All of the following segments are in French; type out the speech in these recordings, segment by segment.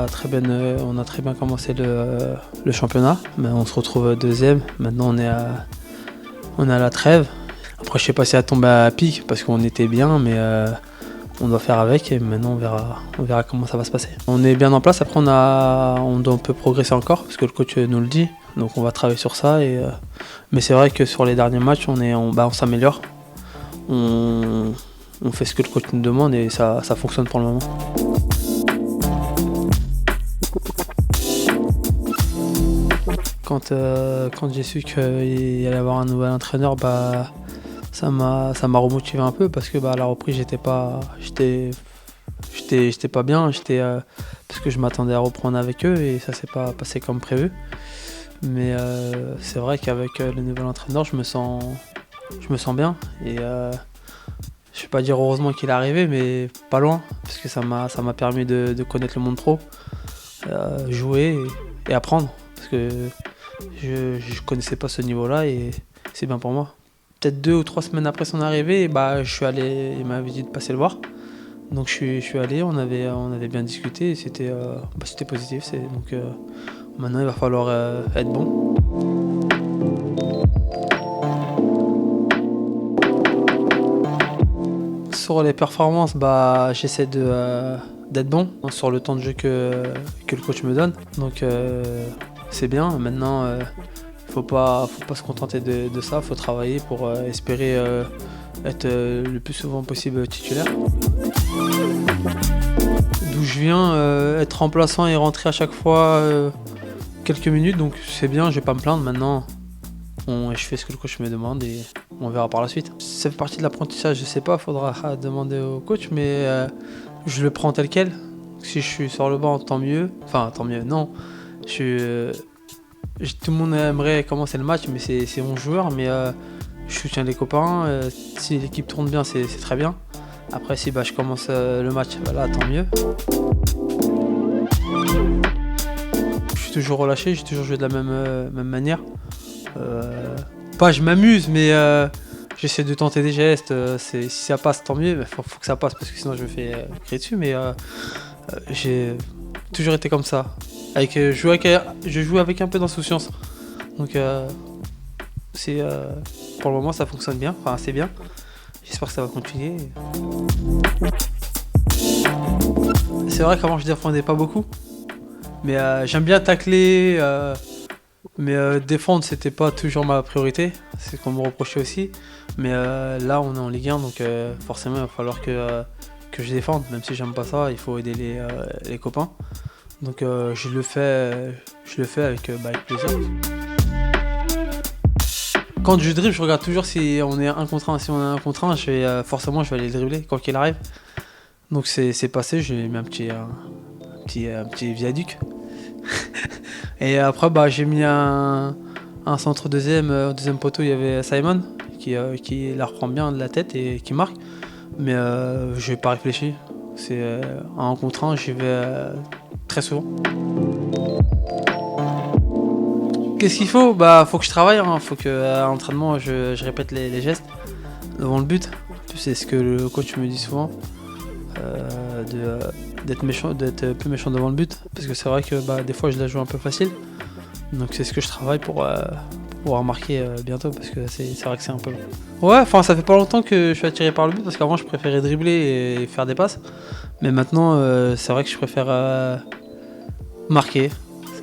on a très bien commencé le championnat, mais on se retrouve deuxième. Maintenant on est à la trêve. Après je sais pas si ça tombe à pic parce qu'on était bien, mais on doit faire avec et maintenant on verra comment ça va se passer. On est bien en place, après on peut progresser encore parce que le coach nous le dit, donc on va travailler sur ça. Mais c'est vrai que sur les derniers matchs on s'améliore, on fait ce que le coach nous demande et ça fonctionne pour le moment. Quand j'ai su qu'il allait y avoir un nouvel entraîneur, ça m'a remotivé un peu parce que à la reprise j'étais pas bien, parce que je m'attendais à reprendre avec eux et ça s'est pas passé comme prévu. Mais c'est vrai qu'avec le nouvel entraîneur je me sens bien et je vais pas dire heureusement qu'il est arrivé, mais pas loin, parce que ça m'a permis de connaître le monde pro, jouer et apprendre, parce que je connaissais pas ce niveau-là et c'est bien pour moi. Peut-être 2 ou 3 semaines après son arrivée, je suis allé, il m'avait dit de passer le voir. Donc je suis allé, on avait bien discuté et c'était positif. Donc maintenant il va falloir être bon. Sur les performances, j'essaie d'être bon sur le temps de jeu que le coach me donne. Donc c'est bien. Maintenant, faut pas se contenter de ça. Faut travailler pour espérer être le plus souvent possible titulaire. D'où je viens, être remplaçant et rentrer à chaque fois quelques minutes. Donc c'est bien, je vais pas me plaindre maintenant. Je fais ce que le coach me demande et on verra par la suite. Ça fait partie de l'apprentissage, je sais pas, faudra demander au coach, mais je le prends tel quel. Si je suis sur le banc, tant mieux. Enfin, tant mieux, non. Tout le monde aimerait commencer le match, mais c'est mon joueur, mais je soutiens les copains. Si l'équipe tourne bien, c'est très bien. Après, si je commence le match, là, tant mieux. Je suis toujours relâché, j'ai toujours joué de la même manière. Je m'amuse, mais j'essaie de tenter des gestes. Si ça passe, tant mieux. Faut que ça passe parce que sinon je me fais crier dessus. Mais j'ai toujours été comme ça. Je joue avec un peu d'insouciance. Donc pour le moment ça fonctionne bien. Enfin, c'est bien. J'espère que ça va continuer. C'est vrai qu'avant je défendais pas beaucoup, mais j'aime bien tacler. Mais défendre, c'était pas toujours ma priorité, c'est ce qu'on me reprochait aussi. Mais là, on est en Ligue 1, donc forcément, il va falloir que je défende. Même si j'aime pas ça, il faut aider les copains. Donc je le fais avec plaisir. Quand je dribble, je regarde toujours si on est 1 contre 1. Si on est 1 contre 1, forcément, je vais aller le dribbler, quoi qu'il arrive. Donc c'est passé, j'ai mis un petit viaduc. Et après j'ai mis un centre deuxième, au deuxième poteau il y avait Simon qui la reprend bien de la tête et qui marque. Mais je n'ai pas réfléchi, c'est en contre 1, j'y vais très souvent. Qu'est-ce qu'il faut ? Faut que je travaille, faut qu'à l'entraînement je répète les gestes devant le but. C'est ce que le coach me dit souvent. D'être plus méchant devant le but, parce que c'est vrai que des fois je la joue un peu facile, donc c'est ce que je travaille pour pouvoir marquer bientôt, parce que c'est vrai que c'est un peu long. Ouais, enfin ça fait pas longtemps que je suis attiré par le but, parce qu'avant je préférais dribbler et faire des passes, mais maintenant c'est vrai que je préfère marquer.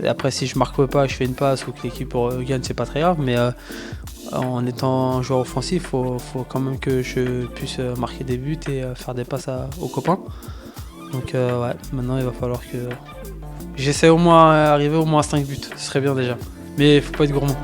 Après si je marque pas, je fais une passe ou que l'équipe gagne, c'est pas très grave, mais en étant joueur offensif, faut quand même que je puisse marquer des buts et faire des passes aux copains. Donc maintenant il va falloir que j'essaie au moins arriver au moins à 5 buts, ce serait bien déjà. Mais il faut pas être gourmand.